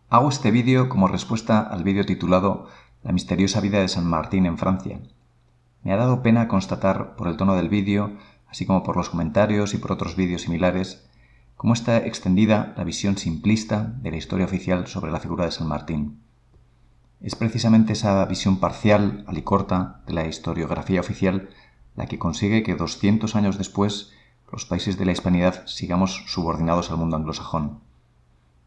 Hago este vídeo como respuesta al vídeo titulado La misteriosa vida de San Martín en Francia. Me ha dado pena constatar por el tono del vídeo, así como por los comentarios y por otros vídeos similares, cómo está extendida la visión simplista de la historia oficial sobre la figura de San Martín. Es precisamente esa visión parcial, alicorta, de la historiografía oficial la que consigue que 200 años después los países de la Hispanidad sigamos subordinados al mundo anglosajón.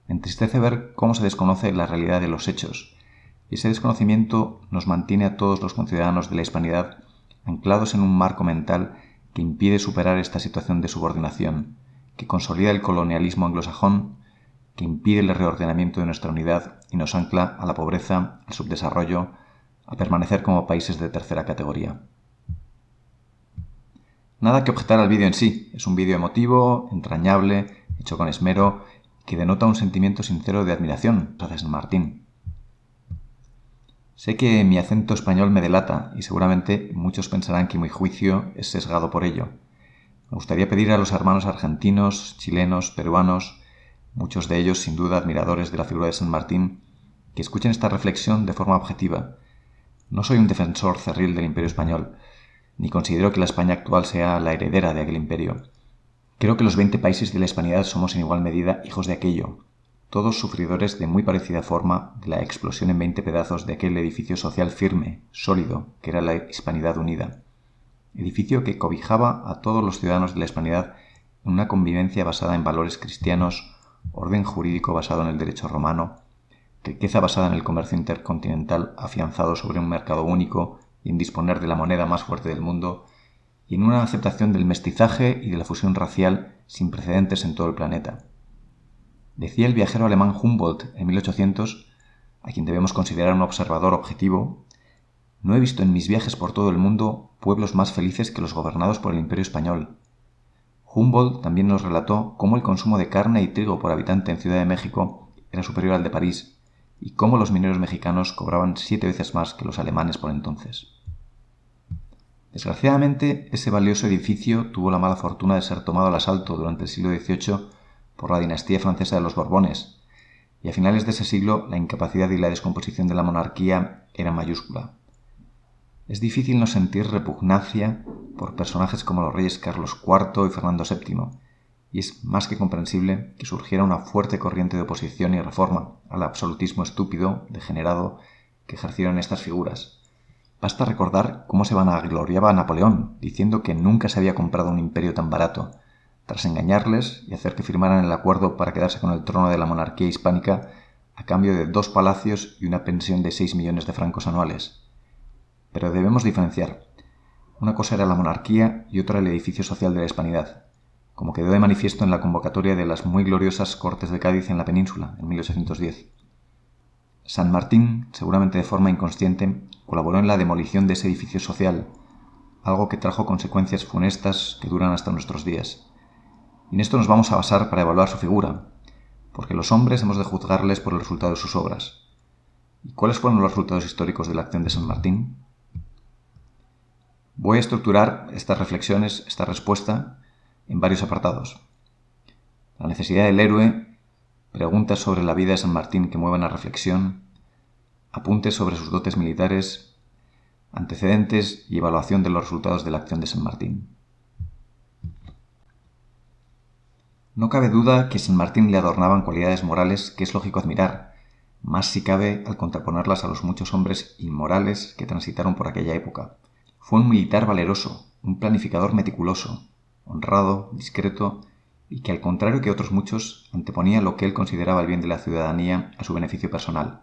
Me entristece ver cómo se desconoce la realidad de los hechos, y ese desconocimiento nos mantiene a todos los conciudadanos de la Hispanidad anclados en un marco mental que impide superar esta situación de subordinación, que consolida el colonialismo anglosajón, que impide el reordenamiento de nuestra unidad y nos ancla a la pobreza, al subdesarrollo, a permanecer como países de tercera categoría. Nada que objetar al vídeo en sí, es un vídeo emotivo, entrañable, hecho con esmero, que denota un sentimiento sincero de admiración hacia San Martín. Sé que mi acento español me delata y seguramente muchos pensarán que mi juicio es sesgado por ello. Me gustaría pedir a los hermanos argentinos, chilenos, peruanos, muchos de ellos sin duda admiradores de la figura de San Martín, que escuchen esta reflexión de forma objetiva. No soy un defensor cerril del Imperio español, ni considero que la España actual sea la heredera de aquel imperio. Creo que los 20 países de la Hispanidad somos en igual medida hijos de aquello, todos sufridores de muy parecida forma de la explosión en 20 pedazos de aquel edificio social firme, sólido, que era la Hispanidad unida. Edificio que cobijaba a todos los ciudadanos de la Hispanidad en una convivencia basada en valores cristianos, orden jurídico basado en el derecho romano, riqueza basada en el comercio intercontinental afianzado sobre un mercado único y en disponer de la moneda más fuerte del mundo, y en una aceptación del mestizaje y de la fusión racial sin precedentes en todo el planeta. Decía el viajero alemán Humboldt en 1800, a quien debemos considerar un observador objetivo: «No he visto en mis viajes por todo el mundo pueblos más felices que los gobernados por el Imperio español». Humboldt también nos relató cómo el consumo de carne y trigo por habitante en Ciudad de México era superior al de París, y cómo los mineros mexicanos cobraban 7 veces más que los alemanes por entonces. Desgraciadamente, ese valioso edificio tuvo la mala fortuna de ser tomado al asalto durante el siglo XVIII por la dinastía francesa de los Borbones, y a finales de ese siglo la incapacidad y la descomposición de la monarquía era mayúscula. Es difícil no sentir repugnancia por personajes como los reyes Carlos IV y Fernando VII, y es más que comprensible que surgiera una fuerte corriente de oposición y reforma al absolutismo estúpido, degenerado, que ejercieron estas figuras. Basta recordar cómo se vanagloriaba Napoleón, diciendo que nunca se había comprado un imperio tan barato, tras engañarles y hacer que firmaran el acuerdo para quedarse con el trono de la monarquía hispánica a cambio de 2 palacios y una pensión de 6 millones de francos anuales. Pero debemos diferenciar. Una cosa era la monarquía y otra el edificio social de la Hispanidad, como quedó de manifiesto en la convocatoria de las muy gloriosas Cortes de Cádiz en la península, en 1810. San Martín, seguramente de forma inconsciente, colaboró en la demolición de ese edificio social, algo que trajo consecuencias funestas que duran hasta nuestros días. Y en esto nos vamos a basar para evaluar su figura, porque los hombres hemos de juzgarles por el resultado de sus obras. ¿Y cuáles fueron los resultados históricos de la acción de San Martín? Voy a estructurar estas reflexiones, esta respuesta, en varios apartados. La necesidad del héroe, preguntas sobre la vida de San Martín que muevan a reflexión, apuntes sobre sus dotes militares, antecedentes y evaluación de los resultados de la acción de San Martín. No cabe duda que a San Martín le adornaban cualidades morales que es lógico admirar, más si cabe al contraponerlas a los muchos hombres inmorales que transitaron por aquella época. Fue un militar valeroso, un planificador meticuloso, honrado, discreto, y que al contrario que otros muchos, anteponía lo que él consideraba el bien de la ciudadanía a su beneficio personal.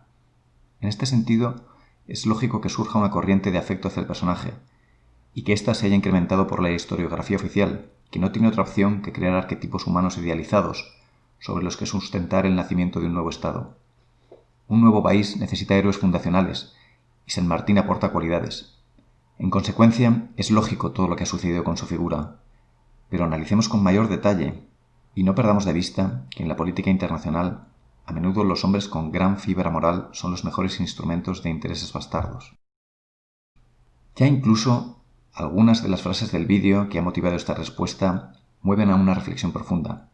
En este sentido, es lógico que surja una corriente de afecto hacia el personaje, y que ésta se haya incrementado por la historiografía oficial, que no tiene otra opción que crear arquetipos humanos idealizados, sobre los que sustentar el nacimiento de un nuevo Estado. Un nuevo país necesita héroes fundacionales, y San Martín aporta cualidades. En consecuencia, es lógico todo lo que ha sucedido con su figura, pero analicemos con mayor detalle, y no perdamos de vista que en la política internacional a menudo los hombres con gran fibra moral son los mejores instrumentos de intereses bastardos. Ya incluso algunas de las frases del vídeo que ha motivado esta respuesta mueven a una reflexión profunda.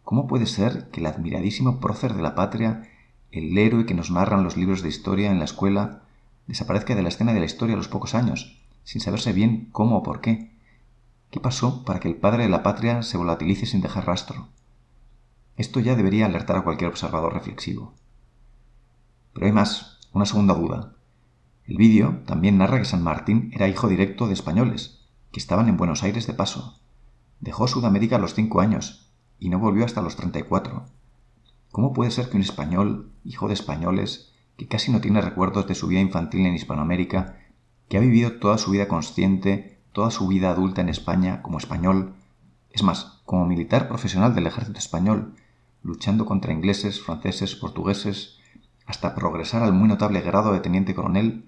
¿Cómo puede ser que el admiradísimo prócer de la patria, el héroe que nos narran los libros de historia en la escuela, desaparezca de la escena de la historia a los pocos años, sin saberse bien cómo o por qué? ¿Qué pasó para que el padre de la patria se volatilice sin dejar rastro? Esto ya debería alertar a cualquier observador reflexivo. Pero hay más, una segunda duda. El vídeo también narra que San Martín era hijo directo de españoles, que estaban en Buenos Aires de paso. Dejó Sudamérica a los 5 años y no volvió hasta los 34. ¿Cómo puede ser que un español, hijo de españoles, que casi no tiene recuerdos de su vida infantil en Hispanoamérica, que ha vivido toda su vida consciente, toda su vida adulta en España como español, es más, como militar profesional del ejército español, luchando contra ingleses, franceses, portugueses, hasta progresar al muy notable grado de teniente coronel,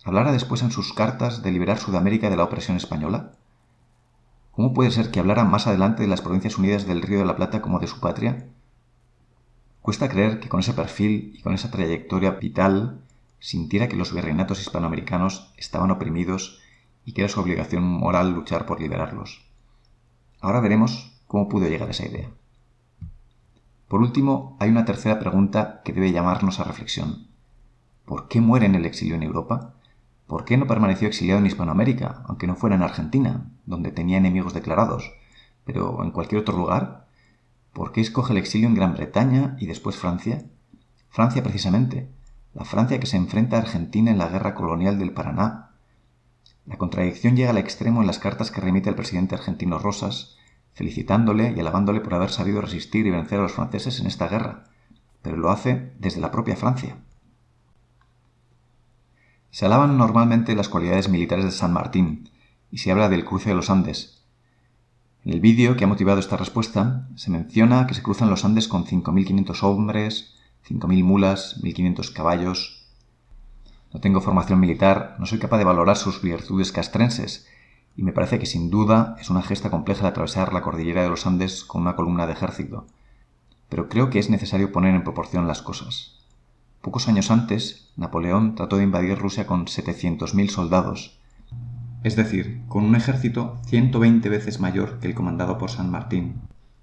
hablara después en sus cartas de liberar Sudamérica de la opresión española? ¿Cómo puede ser que hablara más adelante de las Provincias Unidas del Río de la Plata como de su patria? Cuesta creer que con ese perfil y con esa trayectoria vital sintiera que los virreinatos hispanoamericanos estaban oprimidos y que era su obligación moral luchar por liberarlos. Ahora veremos cómo pudo llegar a esa idea. Por último, hay una tercera pregunta que debe llamarnos a reflexión. ¿Por qué muere en el exilio en Europa? ¿Por qué no permaneció exiliado en Hispanoamérica, aunque no fuera en Argentina, donde tenía enemigos declarados, pero en cualquier otro lugar? ¿Por qué escoge el exilio en Gran Bretaña y después Francia? Francia, precisamente, la Francia que se enfrenta a Argentina en la guerra colonial del Paraná. La contradicción llega al extremo en las cartas que remite el presidente argentino Rosas, felicitándole y alabándole por haber sabido resistir y vencer a los franceses en esta guerra, pero lo hace desde la propia Francia. Se alaban normalmente las cualidades militares de San Martín, y se habla del cruce de los Andes. En el vídeo que ha motivado esta respuesta, se menciona que se cruzan los Andes con 5.500 hombres, 5.000 mulas, 1.500 caballos. No tengo formación militar, no soy capaz de valorar sus virtudes castrenses, y me parece que sin duda es una gesta compleja de atravesar la cordillera de los Andes con una columna de ejército. Pero creo que es necesario poner en proporción las cosas. Pocos años antes, Napoleón trató de invadir Rusia con 700.000 soldados, es decir, con un ejército 120 veces mayor que el comandado por San Martín.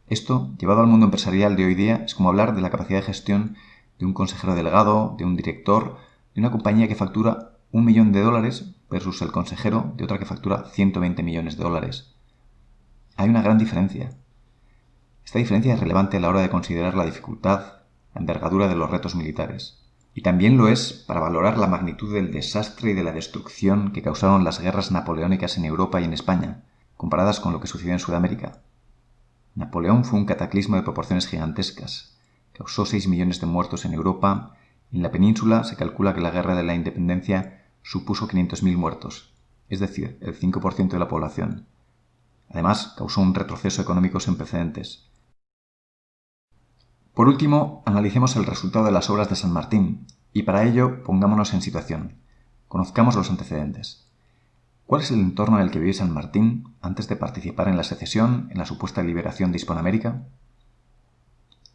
Esto, llevado al mundo empresarial de hoy día, es como hablar de la capacidad de gestión de un consejero delegado, de un director, de una compañía que factura $1.000.000 versus el consejero de otra que factura 120 millones de dólares. Hay una gran diferencia. Esta diferencia es relevante a la hora de considerar la dificultad, la envergadura de los retos militares. Y también lo es para valorar la magnitud del desastre y de la destrucción que causaron las guerras napoleónicas en Europa y en España, comparadas con lo que sucedió en Sudamérica. Napoleón fue un cataclismo de proporciones gigantescas. Causó 6 millones de muertos en Europa. En la península se calcula que la Guerra de la Independencia supuso 500.000 muertos, es decir, el 5% de la población. Además, causó un retroceso económico sin precedentes. Por último, analicemos el resultado de las obras de San Martín, y para ello pongámonos en situación. Conozcamos los antecedentes. ¿Cuál es el entorno en el que vivió San Martín antes de participar en la secesión, en la supuesta liberación de Hispanoamérica?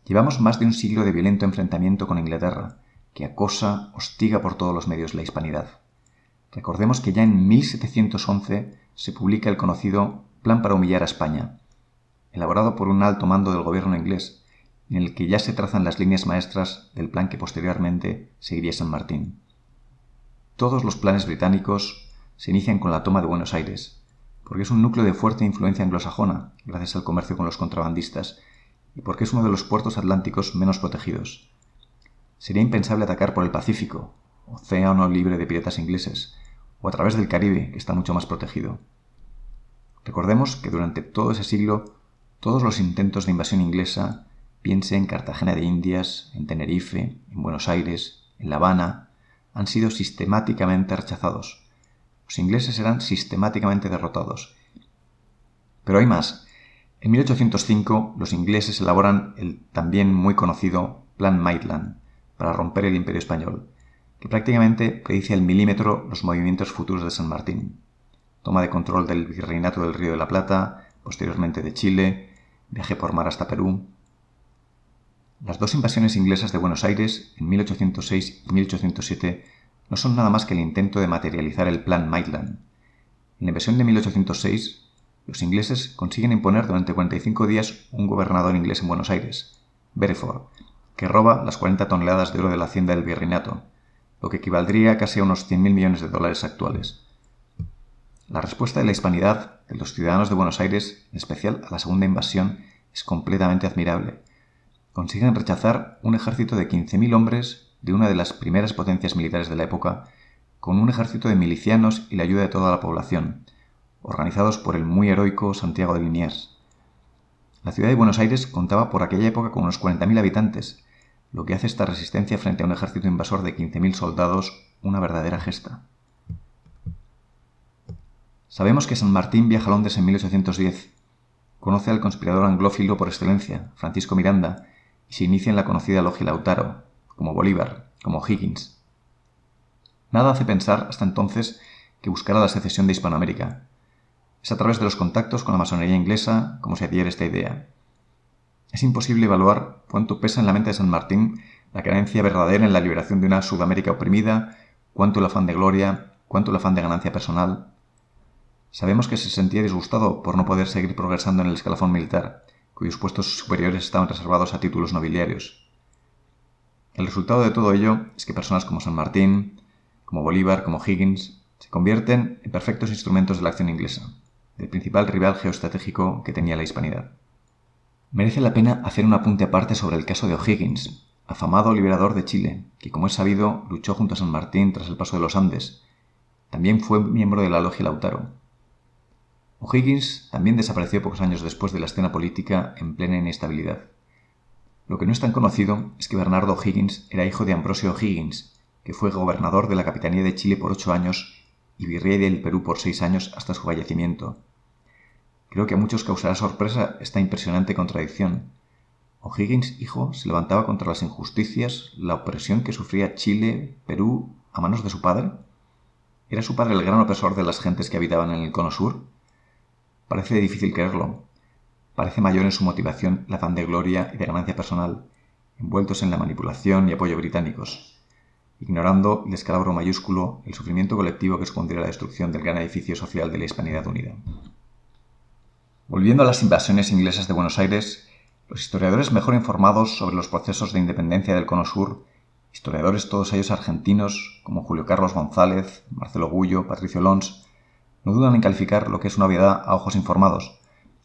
Llevamos más de un siglo de violento enfrentamiento con Inglaterra, que acosa, hostiga por todos los medios la hispanidad. Recordemos que ya en 1711 se publica el conocido Plan para humillar a España, elaborado por un alto mando del gobierno inglés, en el que ya se trazan las líneas maestras del plan que posteriormente seguiría San Martín. Todos los planes británicos se inician con la toma de Buenos Aires, porque es un núcleo de fuerte influencia anglosajona, gracias al comercio con los contrabandistas, y porque es uno de los puertos atlánticos menos protegidos. Sería impensable atacar por el Pacífico, océano libre de piratas ingleses, o a través del Caribe, que está mucho más protegido. Recordemos que durante todo ese siglo, todos los intentos de invasión inglesa, piense en Cartagena de Indias, en Tenerife, en Buenos Aires, en La Habana, han sido sistemáticamente rechazados. Los ingleses eran sistemáticamente derrotados. Pero hay más. En 1805 los ingleses elaboran el también muy conocido Plan Maitland para romper el Imperio Español, que prácticamente predice al milímetro los movimientos futuros de San Martín. Toma de control del virreinato del Río de la Plata, posteriormente de Chile, viaje por mar hasta Perú. Las dos invasiones inglesas de Buenos Aires, en 1806 y 1807, no son nada más que el intento de materializar el Plan Maitland. En la invasión de 1806, los ingleses consiguen imponer durante 45 días un gobernador inglés en Buenos Aires, Beresford, que roba las 40 toneladas de oro de la hacienda del virreinato, lo que equivaldría casi a unos 100.000 millones de dólares actuales. La respuesta de la hispanidad de los ciudadanos de Buenos Aires, en especial a la segunda invasión, es completamente admirable. Consiguen rechazar un ejército de 15.000 hombres de una de las primeras potencias militares de la época, con un ejército de milicianos y la ayuda de toda la población, organizados por el muy heroico Santiago de Liniers. La ciudad de Buenos Aires contaba por aquella época con unos 40.000 habitantes, lo que hace esta resistencia frente a un ejército invasor de 15.000 soldados una verdadera gesta. Sabemos que San Martín viaja a Londres en 1810, conoce al conspirador anglófilo por excelencia, Francisco Miranda, y se inicia en la conocida logia Lautaro, como Bolívar, como Higgins. Nada hace pensar hasta entonces que buscara la secesión de Hispanoamérica. Es a través de los contactos con la masonería inglesa como se adhiere esta idea. Es imposible evaluar cuánto pesa en la mente de San Martín la creencia verdadera en la liberación de una Sudamérica oprimida, cuánto el afán de gloria, cuánto el afán de ganancia personal. Sabemos que se sentía disgustado por no poder seguir progresando en el escalafón militar, cuyos puestos superiores estaban reservados a títulos nobiliarios. El resultado de todo ello es que personas como San Martín, como Bolívar, como Higgins, se convierten en perfectos instrumentos de la acción inglesa, del principal rival geoestratégico que tenía la hispanidad. Merece la pena hacer un apunte aparte sobre el caso de O'Higgins, afamado liberador de Chile, que como es sabido luchó junto a San Martín tras el paso de los Andes. También fue miembro de la logia Lautaro. O'Higgins también desapareció pocos años después de la escena política en plena inestabilidad. Lo que no es tan conocido es que Bernardo O'Higgins era hijo de Ambrosio O'Higgins, que fue gobernador de la Capitanía de Chile por 8 años y virrey del Perú por 6 años hasta su fallecimiento. Creo que a muchos causará sorpresa esta impresionante contradicción. O'Higgins, hijo, se levantaba contra las injusticias, la opresión que sufría Chile, Perú, a manos de su padre. ¿Era su padre el gran opresor de las gentes que habitaban en el Cono Sur? Parece difícil creerlo. Parece mayor en su motivación el afán de gloria y de ganancia personal, envueltos en la manipulación y apoyo británicos, ignorando el descalabro mayúsculo, el sufrimiento colectivo que supondría la destrucción del gran edificio social de la Hispanidad unida. Volviendo a las invasiones inglesas de Buenos Aires, los historiadores mejor informados sobre los procesos de independencia del Cono Sur, historiadores todos ellos argentinos como Julio Carlos González, Marcelo Gullo, Patricio Lons, no dudan en calificar lo que es una obviedad a ojos informados.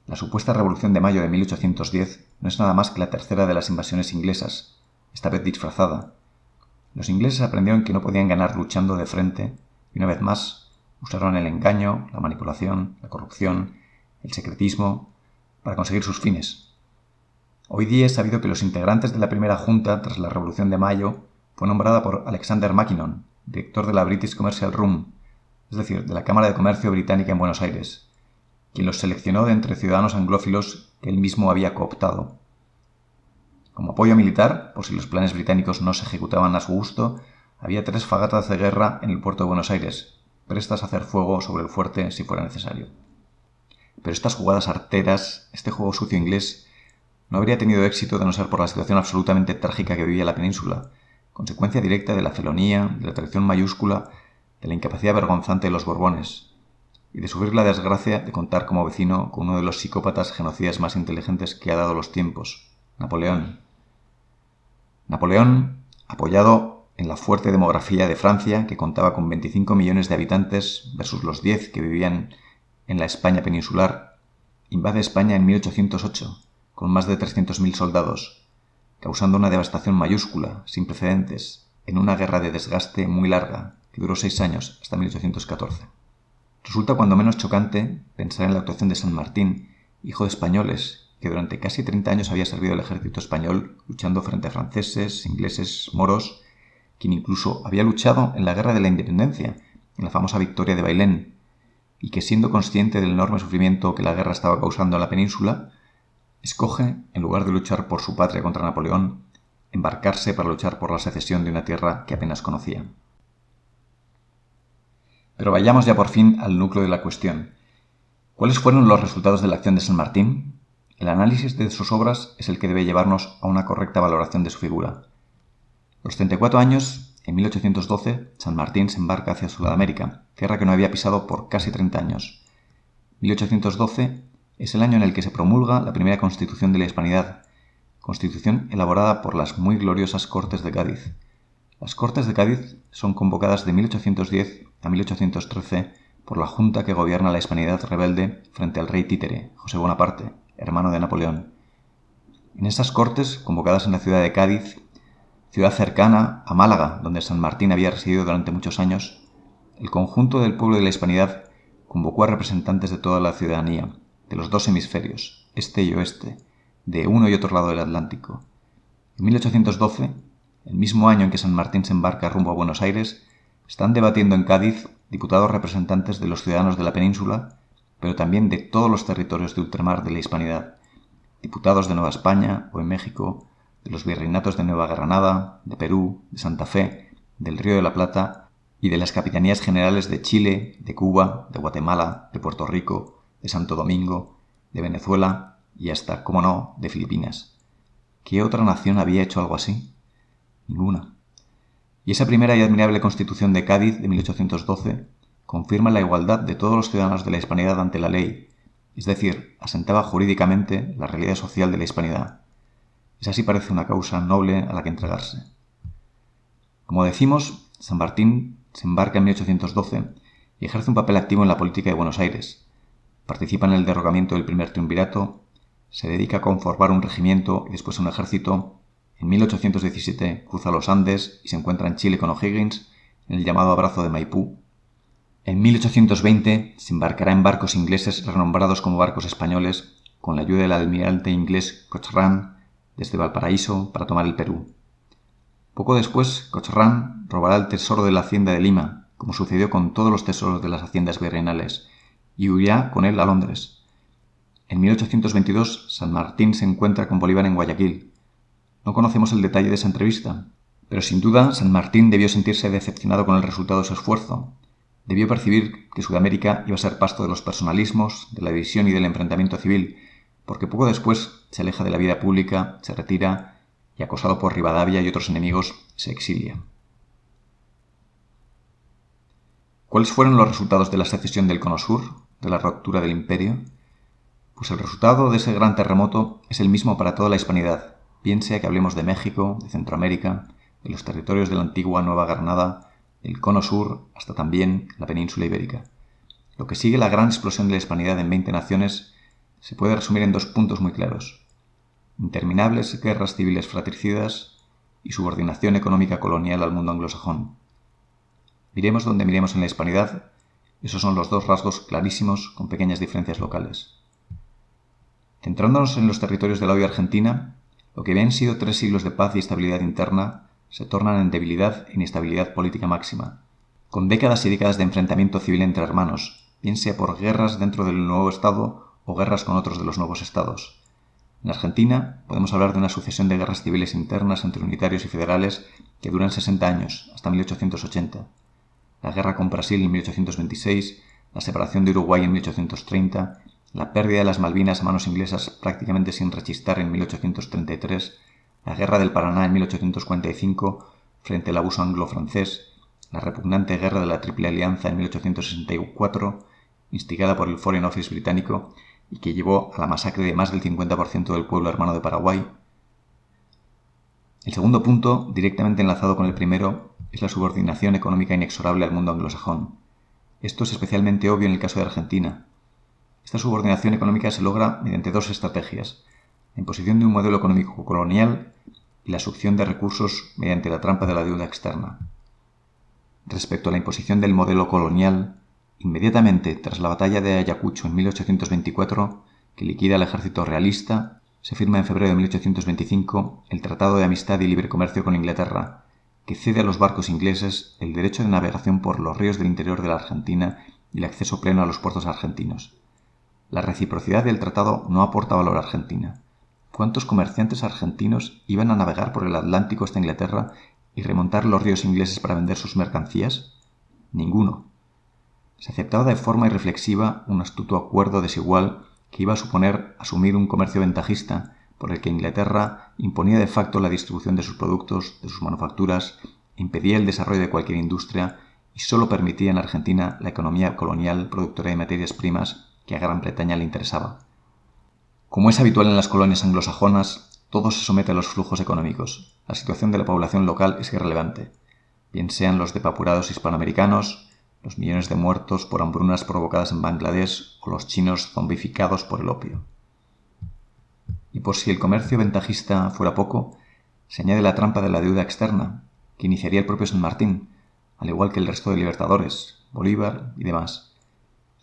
La supuesta Revolución de Mayo de 1810 no es nada más que la tercera de las invasiones inglesas, esta vez disfrazada. Los ingleses aprendieron que no podían ganar luchando de frente y una vez más usaron el engaño, la manipulación, la corrupción, el secretismo para conseguir sus fines. Hoy día es sabido que los integrantes de la primera junta tras la Revolución de Mayo fue nombrada por Alexander Mackinnon, director de la British Commercial Room, es decir, de la Cámara de Comercio Británica en Buenos Aires, quien los seleccionó de entre ciudadanos anglófilos que él mismo había cooptado. Como apoyo militar, por si los planes británicos no se ejecutaban a su gusto, había 3 fragatas de guerra en el puerto de Buenos Aires, prestas a hacer fuego sobre el fuerte si fuera necesario. Pero estas jugadas arteras, este juego sucio inglés, no habría tenido éxito de no ser por la situación absolutamente trágica que vivía la península, consecuencia directa de la felonía, de la traición mayúscula, de la incapacidad vergonzante de los Borbones, y de sufrir la desgracia de contar como vecino con uno de los psicópatas genocidas más inteligentes que ha dado los tiempos, Napoleón. Napoleón, apoyado en la fuerte demografía de Francia, que contaba con 25 millones de habitantes versus los 10 que vivían en la España peninsular, invade España en 1808, con más de 300.000 soldados, causando una devastación mayúscula, sin precedentes, en una guerra de desgaste muy larga, que duró 6 años, hasta 1814. Resulta cuando menos chocante pensar en la actuación de San Martín, hijo de españoles, que durante casi 30 años había servido al ejército español luchando frente a franceses, ingleses, moros, quien incluso había luchado en la Guerra de la Independencia, en la famosa victoria de Bailén, y que siendo consciente del enorme sufrimiento que la guerra estaba causando en la península, escoge, en lugar de luchar por su patria contra Napoleón, embarcarse para luchar por la secesión de una tierra que apenas conocía. Pero vayamos ya por fin al núcleo de la cuestión. ¿Cuáles fueron los resultados de la acción de San Martín? El análisis de sus obras es el que debe llevarnos a una correcta valoración de su figura. A los 34 años en 1812, San Martín se embarca hacia Sudamérica, tierra que no había pisado por casi 30 años. 1812 es el año en el que se promulga la primera Constitución de la Hispanidad, constitución elaborada por las muy gloriosas Cortes de Cádiz. Las Cortes de Cádiz son convocadas de 1810 a 1813 por la junta que gobierna la Hispanidad rebelde frente al rey títere, José Bonaparte, hermano de Napoleón. En esas Cortes, convocadas en la ciudad de Cádiz, ciudad cercana a Málaga, donde San Martín había residido durante muchos años, el conjunto del pueblo de la Hispanidad convocó a representantes de toda la ciudadanía, de los dos hemisferios, este y oeste, de uno y otro lado del Atlántico. En 1812, el mismo año en que San Martín se embarca rumbo a Buenos Aires, están debatiendo en Cádiz diputados representantes de los ciudadanos de la península, pero también de todos los territorios de ultramar de la Hispanidad, diputados de Nueva España o en México, de los virreinatos de Nueva Granada, de Perú, de Santa Fe, del Río de la Plata y de las capitanías generales de Chile, de Cuba, de Guatemala, de Puerto Rico, de Santo Domingo, de Venezuela y hasta, cómo no, de Filipinas. ¿Qué otra nación había hecho algo así? Ninguna. Y esa primera y admirable Constitución de Cádiz de 1812 confirma la igualdad de todos los ciudadanos de la Hispanidad ante la ley, es decir, asentaba jurídicamente la realidad social de la Hispanidad. Esa sí parece una causa noble a la que entregarse. Como decimos, San Martín se embarca en 1812 y ejerce un papel activo en la política de Buenos Aires. Participa en el derrocamiento del primer triunvirato, se dedica a conformar un regimiento y después un ejército. En 1817 cruza los Andes y se encuentra en Chile con O'Higgins en el llamado Abrazo de Maipú. En 1820 se embarcará en barcos ingleses renombrados como barcos españoles con la ayuda del almirante inglés Cochrane desde Valparaíso para tomar el Perú. Poco después, Cochrane robará el tesoro de la hacienda de Lima, como sucedió con todos los tesoros de las haciendas virreinales, y huirá con él a Londres. En 1822, San Martín se encuentra con Bolívar en Guayaquil. No conocemos el detalle de esa entrevista, pero sin duda San Martín debió sentirse decepcionado con el resultado de su esfuerzo. Debió percibir que Sudamérica iba a ser pasto de los personalismos, de la división y del enfrentamiento civil, porque poco después se aleja de la vida pública, se retira y, acosado por Rivadavia y otros enemigos, se exilia. ¿Cuáles fueron los resultados de la secesión del Cono Sur, de la ruptura del imperio? Pues el resultado de ese gran terremoto es el mismo para toda la Hispanidad, bien sea que hablemos de México, de Centroamérica, de los territorios de la antigua Nueva Granada, el Cono Sur, hasta también la península ibérica. Lo que sigue la gran explosión de la Hispanidad en 20 naciones se puede resumir en dos puntos muy claros: interminables guerras civiles fratricidas y subordinación económica colonial al mundo anglosajón. Miremos donde miremos en la Hispanidad, esos son los dos rasgos clarísimos con pequeñas diferencias locales. Centrándonos en los territorios de la hoy Argentina, lo que habían sido 3 siglos de paz y estabilidad interna se tornan en debilidad e inestabilidad política máxima, con décadas y décadas de enfrentamiento civil entre hermanos, bien sea por guerras dentro del nuevo Estado o guerras con otros de los nuevos Estados. En Argentina podemos hablar de una sucesión de guerras civiles internas entre unitarios y federales que duran 60 años, hasta 1880. La guerra con Brasil en 1826, la separación de Uruguay en 1830, la pérdida de las Malvinas a manos inglesas prácticamente sin rechistar en 1833, la guerra del Paraná en 1845 frente al abuso anglo-francés, la repugnante guerra de la Triple Alianza en 1864, instigada por el Foreign Office británico y que llevó a la masacre de más del 50% del pueblo hermano de Paraguay. El segundo punto, directamente enlazado con el primero, es la subordinación económica inexorable al mundo anglosajón. Esto es especialmente obvio en el caso de Argentina. Esta subordinación económica se logra mediante 2 estrategias: la imposición de un modelo económico colonial y la succión de recursos mediante la trampa de la deuda externa. Respecto a la imposición del modelo colonial, inmediatamente tras la batalla de Ayacucho en 1824, que liquida al ejército realista, se firma en febrero de 1825 el Tratado de Amistad y Libre Comercio con Inglaterra, que cede a los barcos ingleses el derecho de navegación por los ríos del interior de la Argentina y el acceso pleno a los puertos argentinos. La reciprocidad del tratado no aporta valor a Argentina. ¿Cuántos comerciantes argentinos iban a navegar por el Atlántico hasta Inglaterra y remontar los ríos ingleses para vender sus mercancías? Ninguno. Se aceptaba de forma irreflexiva un astuto acuerdo desigual que iba a suponer asumir un comercio ventajista por el que Inglaterra imponía de facto la distribución de sus productos, de sus manufacturas, impedía el desarrollo de cualquier industria y solo permitía en Argentina la economía colonial productora de materias primas que a Gran Bretaña le interesaba. Como es habitual en las colonias anglosajonas, todo se somete a los flujos económicos. La situación de la población local es irrelevante, bien sean los depapurados hispanoamericanos, los millones de muertos por hambrunas provocadas en Bangladesh o los chinos zombificados por el opio. Y por si el comercio ventajista fuera poco, se añade la trampa de la deuda externa, que iniciaría el propio San Martín, al igual que el resto de libertadores, Bolívar y demás.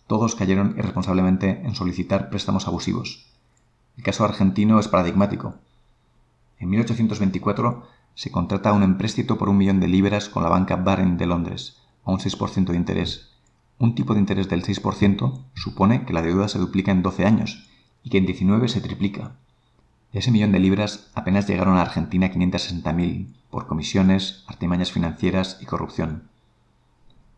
Todos cayeron irresponsablemente en solicitar préstamos abusivos. El caso argentino es paradigmático. En 1824 se contrata un empréstito por 1 millón de libras con la banca Barings de Londres, a un 6% de interés. Un tipo de interés del 6% supone que la deuda se duplica en 12 años y que en 19 se triplica. De ese millón de libras apenas llegaron a Argentina 560.000 por comisiones, artimañas financieras y corrupción.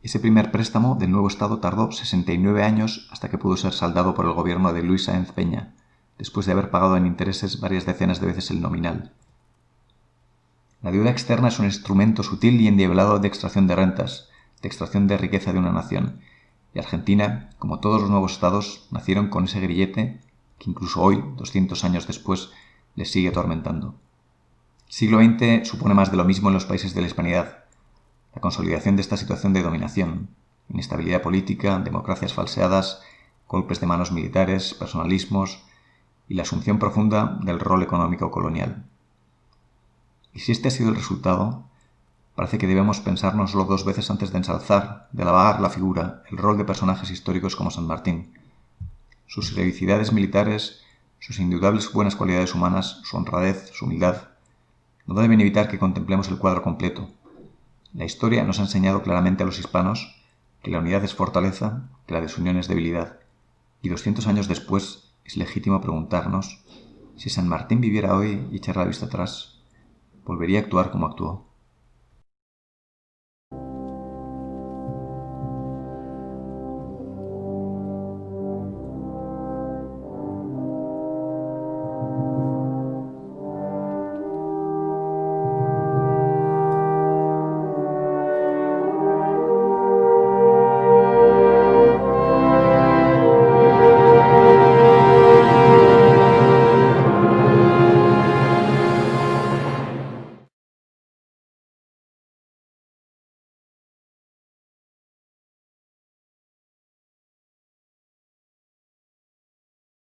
Ese primer préstamo del nuevo Estado tardó 69 años hasta que pudo ser saldado por el gobierno de Luis Sáenz Peña, después de haber pagado en intereses varias decenas de veces el nominal. La deuda externa es un instrumento sutil y endiablado de extracción de rentas, de extracción de riqueza de una nación, y Argentina, como todos los nuevos estados, nacieron con ese grillete que incluso hoy, 200 años después, les sigue atormentando. El siglo XX supone más de lo mismo en los países de la Hispanidad. La consolidación de esta situación de dominación, inestabilidad política, democracias falseadas, golpes de manos militares, personalismos y la asunción profunda del rol económico colonial. Y si este ha sido el resultado, parece que debemos pensárnoslo 2 veces antes de ensalzar, de alabar la figura, el rol de personajes históricos como San Martín. Sus heroicidades militares, sus indudables buenas cualidades humanas, su honradez, su humildad, no deben evitar que contemplemos el cuadro completo. La historia nos ha enseñado claramente a los hispanos que la unidad es fortaleza, que la desunión es debilidad, y 200 años después es legítimo preguntarnos si San Martín viviera hoy y echar la vista atrás, ¿volvería a actuar como actuó?